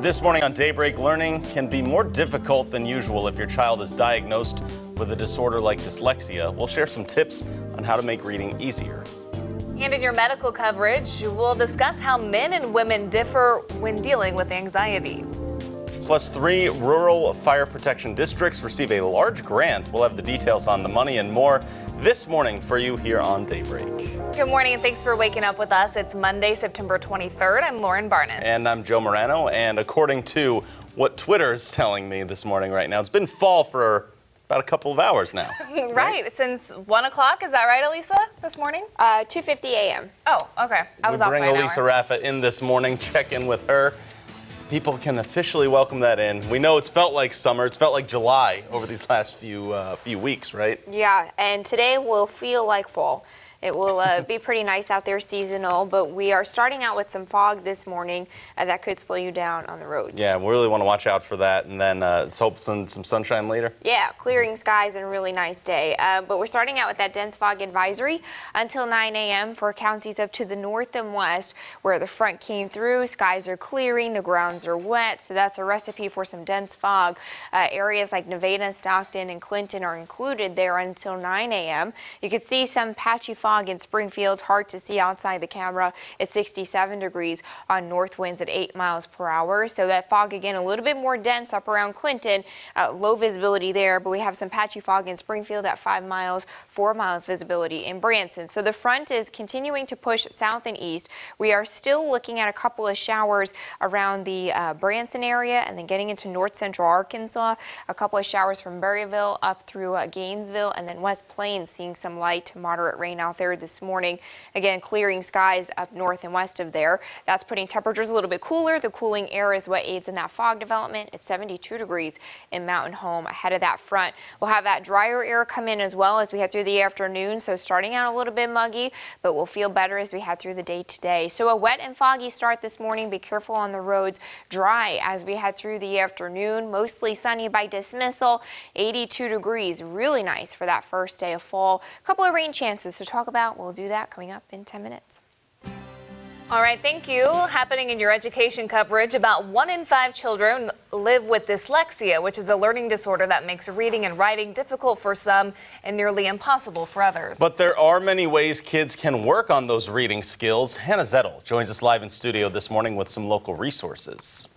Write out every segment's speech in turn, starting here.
This morning on Daybreak, learning can be more difficult than usual if your child is diagnosed with a disorder like dyslexia. We'll share some tips on how to make reading easier. And in your medical coverage, we'll discuss how men and women differ when dealing with anxiety. Plus, 3 rural fire protection districts receive a large grant. We'll have the details on the money and more this morning for you here on Daybreak. Good morning and thanks for waking up with us. It's Monday, September 23rd. I'm Lauren Barnes. And I'm Joe Morano. And according to what Twitter is telling me this morning right now, it's been fall for about a couple of hours now. Right, since 1 o'clock. Is that right, Elisa, this morning? 2:50 a.m. Oh, okay. I was off by an hour. We bring Elisa Raffa in this morning, check in with her. People can officially welcome that in. We know it's felt like summer. It's felt like July over these last few weeks, right? Yeah, and today will feel like fall. It will be pretty nice out there, seasonal, but we are starting out with some fog this morning that could slow you down on the roads. Yeah, we really want to watch out for that, and then let's hope some sunshine later. Yeah, clearing skies and a really nice day. But we're starting out with that dense fog advisory until 9 a.m. for counties up to the north and west where the front came through. Skies are clearing, the grounds are wet, so that's a recipe for some dense fog. Areas like Nevada, Stockton, and Clinton are included there until 9 a.m. You could see some patchy fog in Springfield, hard to see outside the camera. It's 67 degrees on north winds at 8 miles per hour. So that fog again a little bit more dense up around Clinton, low visibility there, but we have some patchy fog in Springfield at 5 miles, 4 miles visibility in Branson. So the front is continuing to push south and east. We are still looking at a couple of showers around the Branson area and then getting into north central Arkansas. A couple of showers from Berryville up through Gainesville and then West Plains, seeing some light to moderate rain out there this morning. Again, clearing skies up north and west of there. That's putting temperatures a little bit cooler. The cooling air is what aids in that fog development. It's 72 degrees in Mountain Home ahead of that front. We'll have that drier air come in as well as we head through the afternoon. So starting out a little bit muggy, but we'll feel better as we head through the day today. So a wet and foggy start this morning. Be careful on the roads. Dry as we head through the afternoon. Mostly sunny by dismissal. 82 degrees. Really nice for that first day of fall. A couple of rain chances to talk about. We'll do that coming up in 10 minutes. All right, thank you. Happening in your education coverage, about 1 in 5 children live with dyslexia, which is a learning disorder that makes reading and writing difficult for some and nearly impossible for others. But there are many ways kids can work on those reading skills. Hannah Zettel joins us live in studio this morning with some local resources.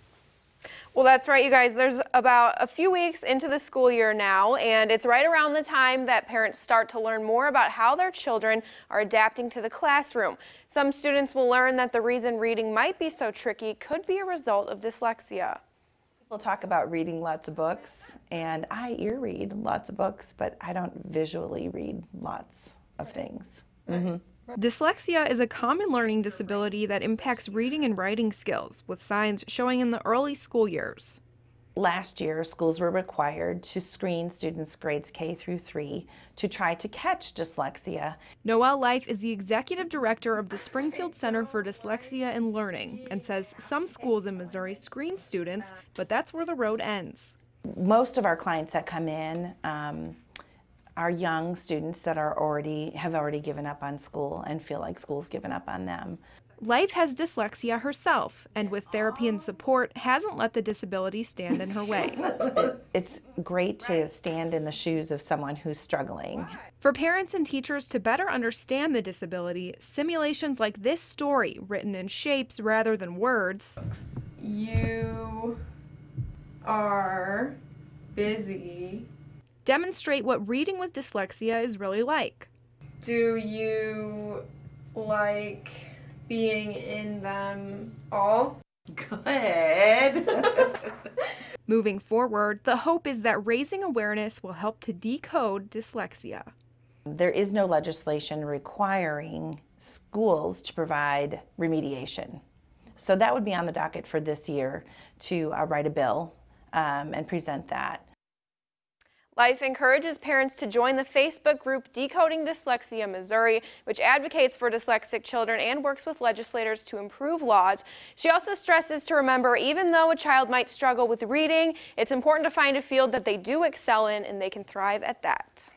Well, that's right, you guys. There's about a few weeks into the school year now, and it's right around the time that parents start to learn more about how their children are adapting to the classroom. Some students will learn that the reason reading might be so tricky could be a result of dyslexia. People talk about reading lots of books, and I ear read lots of books, but I don't visually read lots of things. Dyslexia is a common learning disability that impacts reading and writing skills, with signs showing in the early school years. Last year, schools were required to screen students grades K through 3 to try to catch dyslexia. Noelle Life is the executive director of the Springfield Center for Dyslexia and Learning and says some schools in Missouri screen students, but that's where the road ends. Most of our clients that come in are young students that have already given up on school and feel like school's given up on them. Life has dyslexia herself, and with therapy and support, hasn't let the disability stand in her way. It's great to stand in the shoes of someone who's struggling. For parents and teachers to better understand the disability, simulations like this story, written in shapes rather than words. You are busy. Demonstrate what reading with dyslexia is really like. Do you like being in them all? Good. Moving forward, the hope is that raising awareness will help to decode dyslexia. There is no legislation requiring schools to provide remediation. So that would be on the docket for this year to write a bill and present that. Life encourages parents to join the Facebook group Decoding Dyslexia Missouri, which advocates for dyslexic children and works with legislators to improve laws. She also stresses to remember, even though a child might struggle with reading, it's important to find a field that they do excel in and they can thrive at that.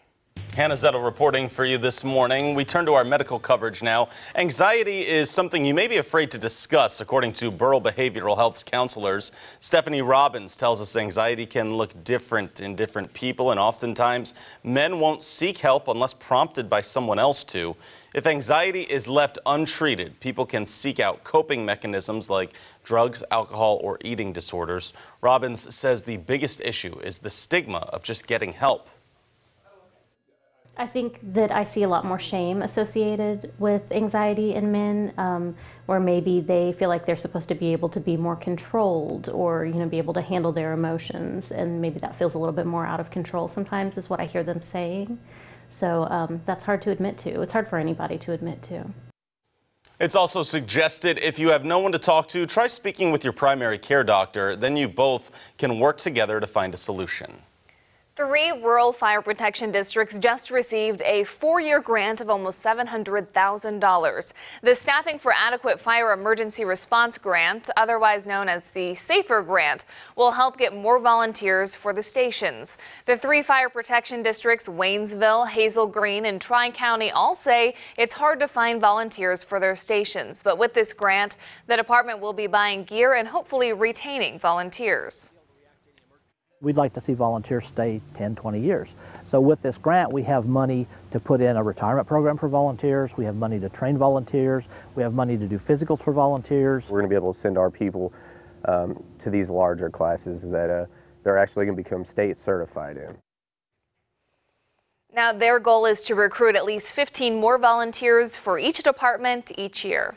Hannah Zettel reporting for you this morning. We turn to our medical coverage now. Anxiety is something you may be afraid to discuss, according to Burrell Behavioral Health's counselors. Stephanie Robbins tells us anxiety can look different in different people, and oftentimes men won't seek help unless prompted by someone else to. If anxiety is left untreated, people can seek out coping mechanisms like drugs, alcohol, or eating disorders. Robbins says the biggest issue is the stigma of just getting help. I think that I see a lot more shame associated with anxiety in men, where maybe they feel like they're supposed to be able to be more controlled or, be able to handle their emotions, and maybe that feels a little bit more out of control sometimes is what I hear them saying. So that's hard to admit to. It's hard for anybody to admit to. It's also suggested if you have no one to talk to, try speaking with your primary care doctor. Then you both can work together to find a solution. 3 rural fire protection districts just received a 4-year grant of almost $700,000. The Staffing for Adequate Fire Emergency Response Grant, otherwise known as the SAFER Grant, will help get more volunteers for the stations. The 3 fire protection districts, Waynesville, Hazel Green, and Tri-County, all say it's hard to find volunteers for their stations. But with this grant, the department will be buying gear and hopefully retaining volunteers. We'd like to see volunteers stay 10, 20 years. So with this grant, we have money to put in a retirement program for volunteers. We have money to train volunteers. We have money to do physicals for volunteers. We're going to be able to send our people to these larger classes that they're actually going to become state certified in. Now, their goal is to recruit at least 15 more volunteers for each department each year.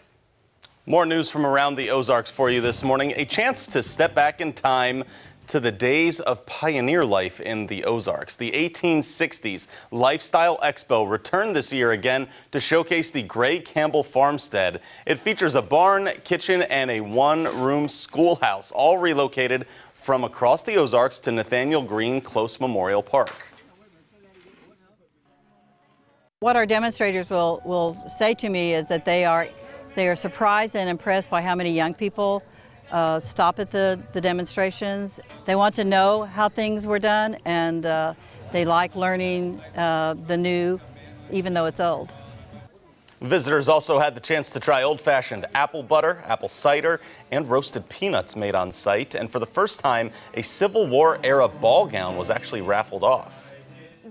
More news from around the Ozarks for you this morning. A chance to step back in time to the days of pioneer life in the Ozarks. The 1860s Lifestyle Expo returned this year again to showcase the Gray Campbell farmstead. It features a barn, kitchen, and a one-room schoolhouse, all relocated from across the Ozarks to Nathaniel Green Close Memorial Park. What our demonstrators will say to me is that they are surprised and impressed by how many young people stop at the demonstrations. They want to know how things were done, and they like learning the new, even though it's old. Visitors also had the chance to try old-fashioned apple butter, apple cider, and roasted peanuts made on site. And for the first time, a Civil War-era ball gown was actually raffled off.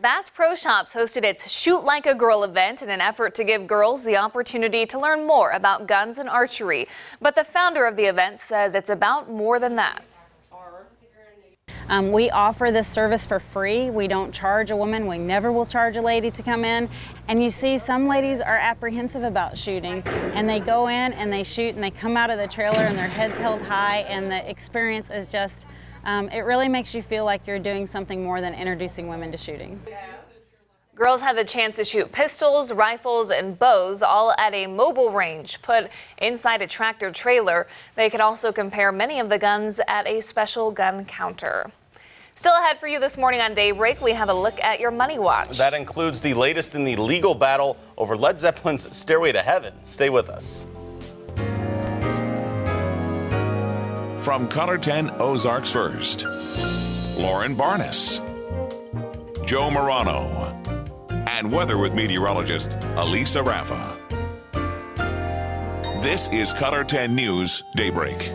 Bass Pro Shops hosted its Shoot Like a Girl event in an effort to give girls the opportunity to learn more about guns and archery. But the founder of the event says it's about more than that. We offer this service for free. We don't charge a woman. We never will charge a lady to come in. And you see, some ladies are apprehensive about shooting, and they go in and they shoot and they come out of the trailer and their head's held high, and the experience is just it really makes you feel like you're doing something more than introducing women to shooting. Girls had the chance to shoot pistols, rifles, and bows, all at a mobile range put inside a tractor trailer. They could also compare many of the guns at a special gun counter. Still ahead for you this morning on Daybreak, we have a look at your Money Watch. That includes the latest in the legal battle over Led Zeppelin's Stairway to Heaven. Stay with us. From KOLR 10 Ozarks First, Lauren Barnes, Joe Morano, and weather with meteorologist Elisa Raffa. This is KOLR 10 News Daybreak.